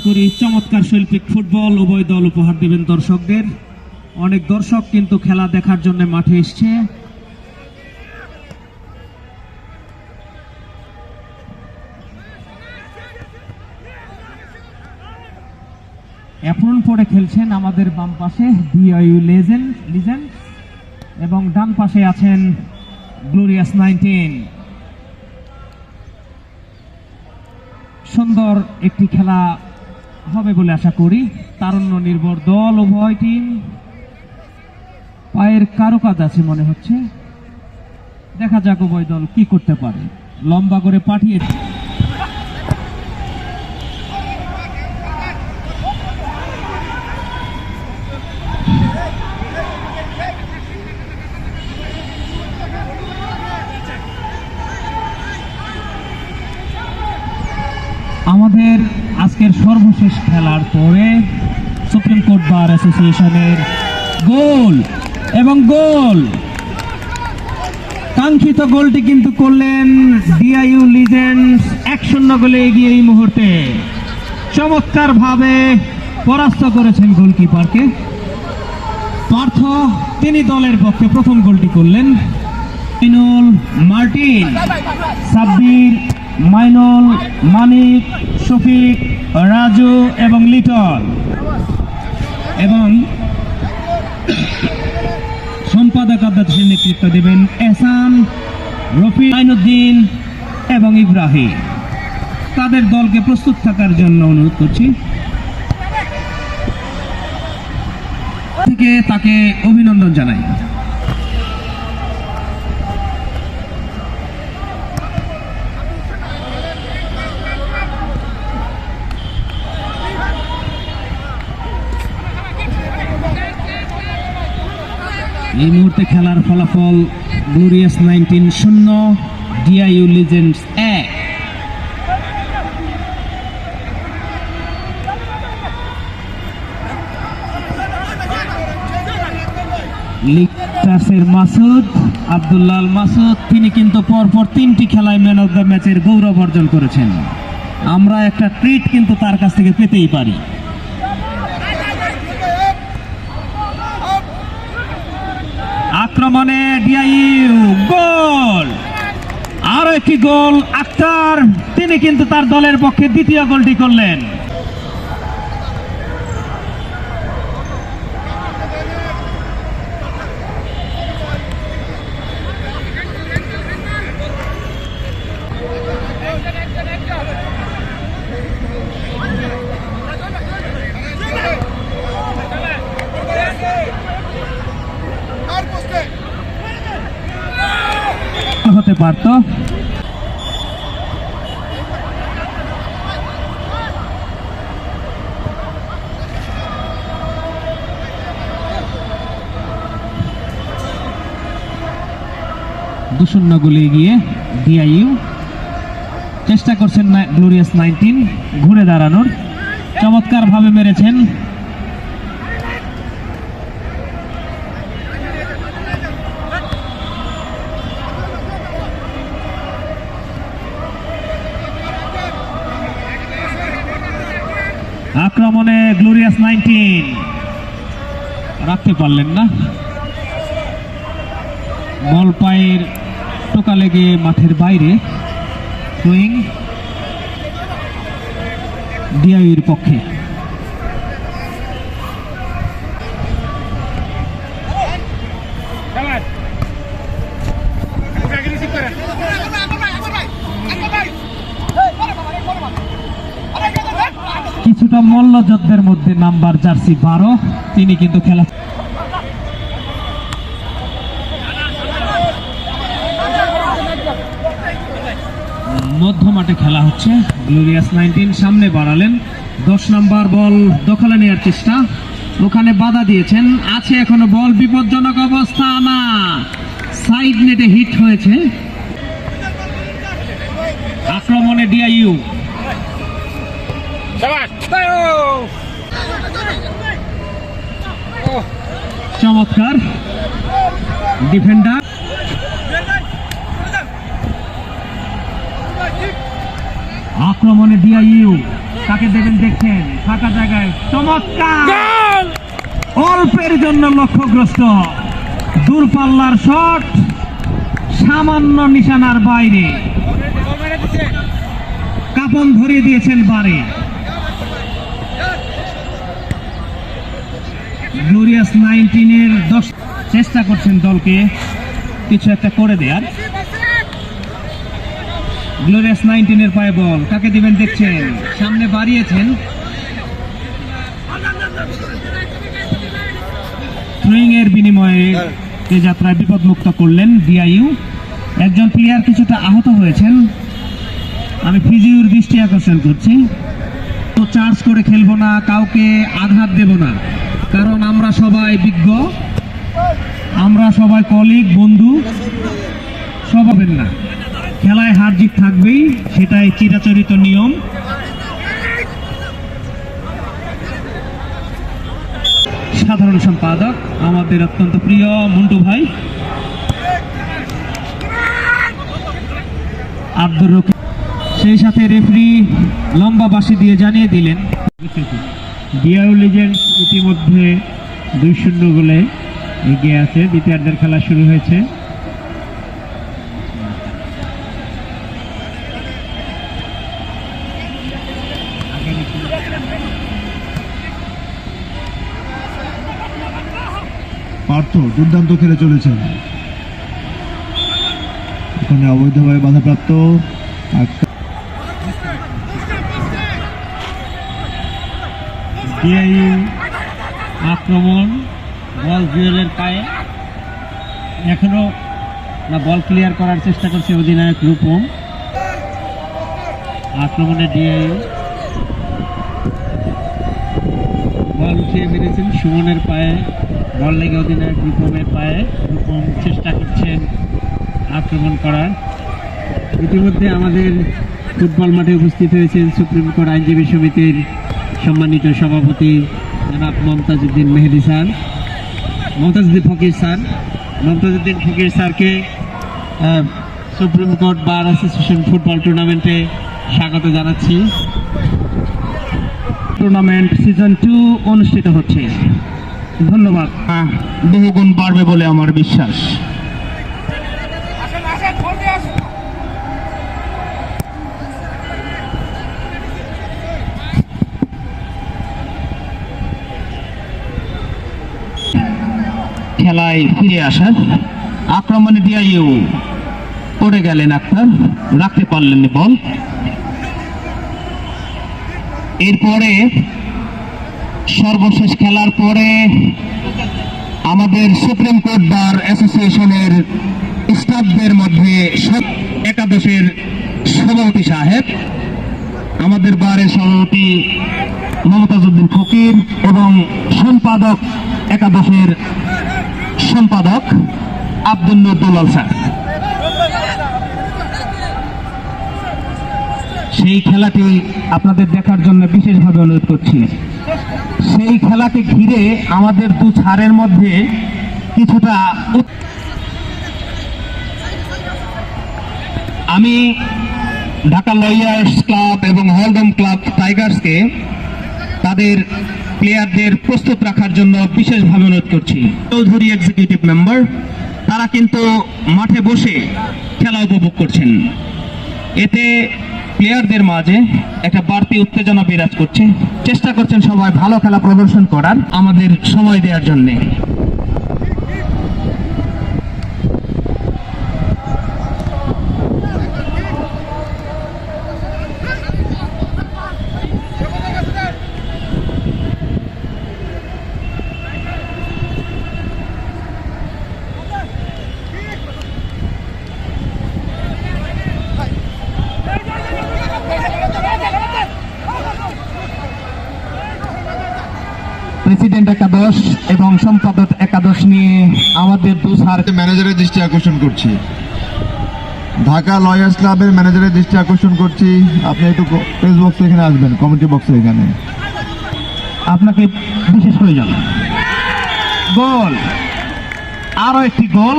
করি চমৎকার শৈল্পিক ফুটবল উভয় দল উপহার দেবেন দর্শকদের। অনেক দর্শক কিন্তু খেলা দেখার জন্য মাঠে এসছে। অ্যাপ্রন পরে খেলছেন আমাদের বাম পাশে ডিআইইউ লিজেন্ড এবং ডান পাশে আছেন গ্লোরিয়াস 19। সুন্দর একটি খেলা হবে বলে আশা করি। তারুণ্য নির্ভর দল উভয় টিম, পায়ের কারুকাজ আছে মনে হচ্ছে। দেখা যাক উভয় দল কি করতে পারে। লম্বা করে পাঠিয়ে আমাদের আজকের সর্বশেষ খেলার পরে সুপ্রিম কোর্ট বার অ্যাসোসিয়েশনের গোল এবং গোল, কাঙ্ক্ষিত গোলটি কিন্তু করলেন ডিআইইউ লিজেন্ডস 1-0 গোলে এগিয়ে এই মুহূর্তে। চমৎকার ভাবে পরাস্ত করেছেন গোলকিপারকে পার্থ, তিনি দলের পক্ষে প্রথম গোলটি করলেন। মাইনুল, মার্টিন, সাব্বির, মাইনুল, মানিক, শফিক, রাজু এবং লিটন এবং সম্পাদক অধ্যক্ষের নেতৃত্ব দেবেন এহসান, রফি, আইনুদ্দিন এবং ইব্রাহিম। তাদের দলকে প্রস্তুত থাকার জন্য অনুরোধ করছি। থেকে তাকে অভিনন্দন জানাই। এই মুহূর্তে খেলার ফলাফল গ্লোরিয়াস 19 0, ডিআইইউ লিজেন্ডস 1। লিকটাসের মাসুদ, আব্দুল্লাহ মাসুদ, তিনি কিন্তু পরপর 3টি খেলায় ম্যান অফ দ্য ম্যাচের গৌরব অর্জন করেছেন। আমরা একটা ট্রিট কিন্তু তার কাছ থেকে পেতেই পারি। আক্রমণে ডিআইইউ গোল, আরো একটি গোল আক্তার, তিনি কিন্তু তার দলের পক্ষে দ্বিতীয় গোলটি করলেন। হতে পারত। দুশূন্য গোলে গিয়ে ডিআইইউ চেষ্টা করছেন গ্লোরিয়াস 19 ঘুরে দাঁড়ানোর, চমৎকার ভাবে মেরেছেন। আক্রমণে গ্লোরিয়াস 19 রাখতে পারলেন না, বল পায়ের টোকা লেগে মাঠের বাইরে। থ্রোয়িং ডিআইইউর পক্ষে। কিছুটা মল্লযুদ্ধের মধ্যে নাম্বার জার্সি 12, তিনি কিন্তু খেলা মধ্য মাঠে খেলা হচ্ছে। গ্লোরিয়াস 19 সামনে বাড়ালেন, 10 নম্বর বল দখলে নেওয়ার চেষ্টা, ওখানে বাধা দিয়েছেন, আছে এখনো বল, বিপজ্জনক অবস্থা না, সাইড নেটে হিট হয়েছে। আক্রমণে ডিআইইউ, চমৎকার ডিফেন্ডার, আক্রমণে ডিআইইউ কাকে দেবেন দেখছেন, ফাঁকা জায়গায় চমৎকার, অল্পের জন্য লক্ষ্যগ্রস্ত, দূরপাল্লার শট, সামান্য নিশানার বাইরে, কাপন ধরিয়ে দিয়েছেন বারে। গ্লোরিয়াস 19-এর 10 চেষ্টা করছেন দলকে কিছু একটা করে দেয়ার। গ্লোরিয়াস 19-এর পায়ে বল, কাকে দিবেন দেখছেন, সামনে বাড়িয়েছেন, থ্রোয়িং এর বিনিময়ে এই যাত্রায় বিপদমুক্ত করলেন ডিআইইউ। একজন প্লেয়ার কিছুটা আহত হয়েছেন, আমি ফিজিওর দৃষ্টি আকর্ষণ করছি। তো চার্জ করে খেলবো না, কাউকে আঘাত দেব না, কারণ আমরা সবাই বিজ্ঞ, আমরা সবাই কলিগ, বন্ধু, সব হবেন না। খেলায় হার জিত থাকবেই, সেটাই চিরাচরিত নিয়ম। সাধারণ সম্পাদক আমাদের অত্যন্ত প্রিয় মন্টু ভাই আব্দুর রকিব, সেই সাথে রেফারি লম্বা বাঁশি দিয়ে জানিয়ে দিলেন ডিআইইউ লিজেন্ডস ইতিমধ্যে 2-0 গোলে এগিয়ে আছে। দ্বিতীয়ার্ধের খেলা শুরু হয়েছে। পার্থ দুর্দান্ত খেলে চলেছেন, এখানে অবৈধভাবে বাধাপ্রাপ্ত। ডিআইইউ আক্রমণ, বল জুয়েলের পায়ে, এখনো না বল ক্লিয়ার করার চেষ্টা করছে অধিনায়ক রূপম। আক্রমণে ডিআইইউ বল উঠিয়ে মেরেছেন সুমনের পায়ে, বল লেগে অধিনায়ক রূপমের পায়ে। রূপম চেষ্টা করছেন আক্রমণ করার। ইতিমধ্যে আমাদের ফুটবল মাঠে উপস্থিত হয়েছেন সুপ্রিম কোর্ট আইনজীবী সমিতির সম্মানিত সভাপতি জনাব মমতাজউদ্দিন মেহেদি স্যার, মমতাজউদ্দিন ফকির স্যার। মমতাজউদ্দিন ফকির স্যারকে supreme court bar association football টুর্নামেন্টে স্বাগত জানাচ্ছি। টুর্নামেন্ট সিজন 2 অনুষ্ঠিত হচ্ছে। ধন্যবাদ। বহুগুণ বাড়বে বলে আমার বিশ্বাস। খেলায় ফিরে আসার আক্রমণে ডিআইইউ পড়ে গেলেন আক্তার, রাখতে পারলেন না বল। এরপরে সর্বশেষ খেলার পরে আমাদের সুপ্রিম কোর্ট বার অ্যাসোসিয়েশনের স্টাফদের মধ্যে একাদশের সভাপতি সাহেব, আমাদের বারের সভাপতি মমতাজউদ্দিন ফকির এবং সম্পাদক একাদশের সম্পাদক আব্দুল নূর দুলাল স্যার। সেই খেলাটি আপনাদের দেখার জন্য বিশেষভাবে অনুরোধ করছি। সেই খেলাকে ঘিরে আমাদের দু ছাড়ের মধ্যে কিছুটা আমি ঢাকা লয়ার্স ক্লাব এবং হলডম ক্লাব টাইগার্সকে তাদের প্লেয়ারদের প্রস্তুত রাখার জন্য বিশেষভাবে অনুরোধ করছি। চৌধুরী এক্সিকিউটিভ মেম্বার, তারা কিন্তু মাঠে বসে খেলা উপভোগ করছেন। এতে প্লেয়ারদের মাঝে একটা বাড়তি উত্তেজনা বিরাজ করছে, চেষ্টা করছেন সবাই ভালো খেলা প্রদর্শন করার, আমাদের সময় দেওয়ার জন্যে। প্রেসিডেন্ট একাদশ এবং সম্পাদক একাদশ নিয়ে আমাদের দু স্যার ম্যানেজারের দৃষ্টি আকর্ষণ করছি, ঢাকা লয়ার্স ক্লাবের ম্যানেজারের দৃষ্টি আকর্ষণ করছি। আপনি একটু প্রেস বক্সে এখানে আসবেন, কমিটি বক্সে এখানে আপনাকে বিশেষ প্রয়োজন। গোল, আরো একটি গোল,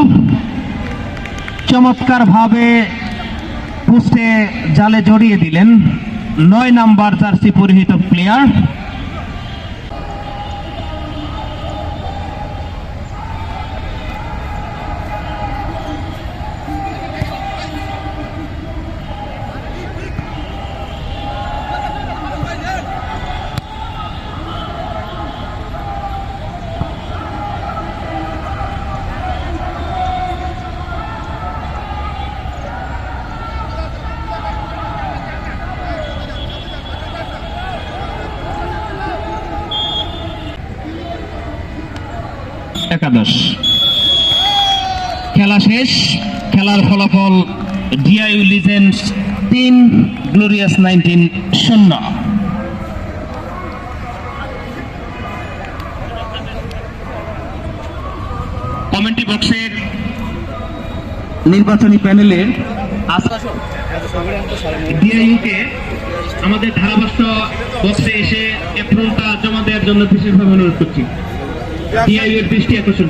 চমৎকার ভাবে পোস্টে জালে জড়িয়ে দিলেন 9 নাম্বার জার্সি পরিহিত প্লেয়ার। একাদশ। খেলা শেষ। খেলার ফলাফল ডিআইইউ লিজেন্ডস 3, গ্লোরিয়াস 19 0। কমেন্ট্রি বক্সের নির্বাচনী প্যানেলের ডিআইইউকে আমাদের ধারাভাষ্য বক্সে এসে অ্যাপ্রনটা জমা দেওয়ার জন্য বিশেষভাবে অনুরোধ করছি। ডিআইইউ এর দৃষ্টি আকর্ষণ।